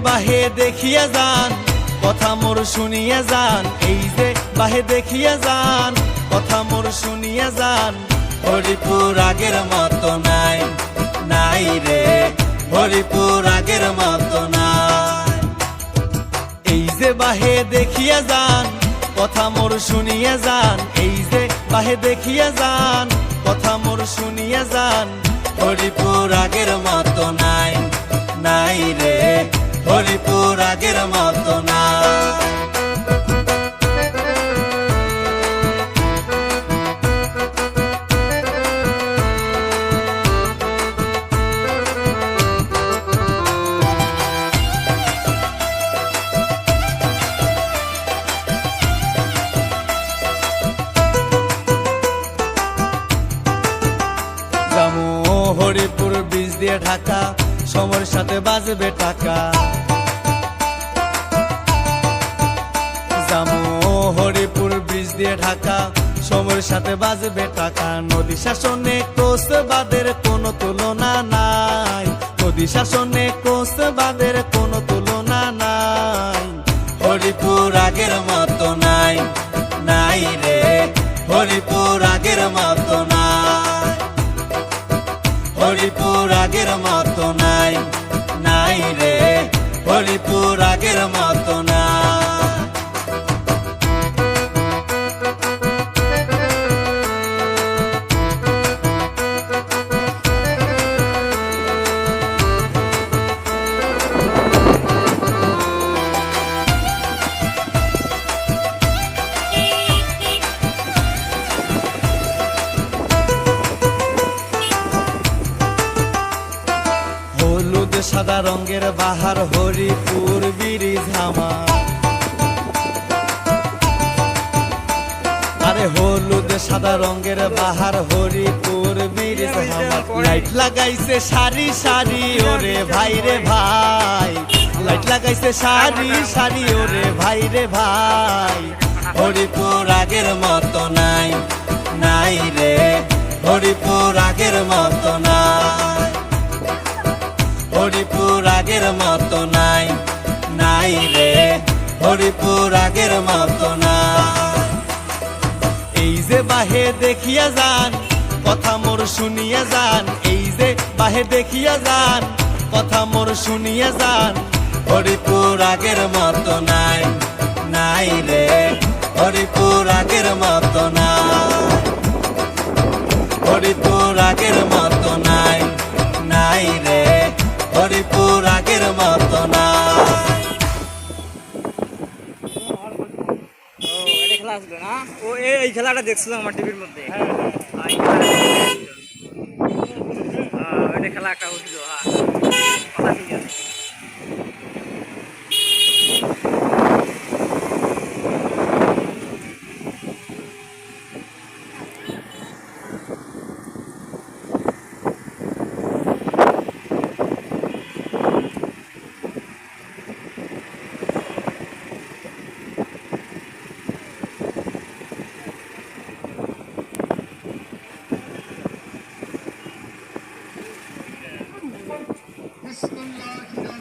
বাহে দেখিয়া যান কথা মোর শুনিয়া যান, এই যে বাহে দেখিয়া যান কথা মোর শুনিয়া যান। হরিপুর আগের মতো নাই, নাই রে হরিপুর আগের মতো নাই। এই যে বাহে দেখিয়া যান কথা মোর শুনিয়া যান, এই যে বাহে দেখিয়া যান কথা মোর শুনিয়া যান। হরিপুর আগের মতো নাই, নাই রে হরিপুর আগের মতো নাই। হরিপুর ব্রিজ দিয়ে ঢাকা, সময়ের সাথে বাজবে টাকা। জামু হরিপুর ব্রিজ দিয়ে ঢাকা, সময়ের সাথে বাজবে টাকা। নদী শাসনে কোচবাদের কোনো তুলনা নাই, নদী শাসনে কোচবাদের কোনো তুলনা নাই। হরিপুর আগের মতো নাই, নাই রে হরিপুর আগের মতো নাই। হরিপুর আগের মতো নাই, নাই রে হরিপুর আগের মতো নাই। সাদা রঙের বাহার হরিপুর ব্রিজ আমার, আরে হলুদ সাদা রঙের বাহার হরিপুর ব্রিজ আমার। লাইট লাগাইছে সারি সারি ওরে ভাই রে ভাই, লাইট লাগাইছে সারি সারি ওরে ভাই রে ভাই। হরিপুর আগের মতো নাই, নাই রে হরিপুর আগের মতো নাই। হরিপুর আগের মতো নাই, নাই রে হরিপুর আগের মতো নাই। এই যে বাহে দেখিয়া যান কথা মোর শুনিয়া যান, এই যে বাহে দেখিয়া যান কথা মোর শুনিয়া যান। হরিপুর আগের মতো নাই, নাই রে হরিপুর আগের মতো নাই। হরিপুর আগের মতো নাই, নাই রে হরিপুর আগের মতো না। খেলা আসলো না, ও এই খেলাটা দেখছিলাম আমার টিভির মধ্যে। এটা খেলা একটা হচ্ছিল, কথা ঠিক আছে। بسم الله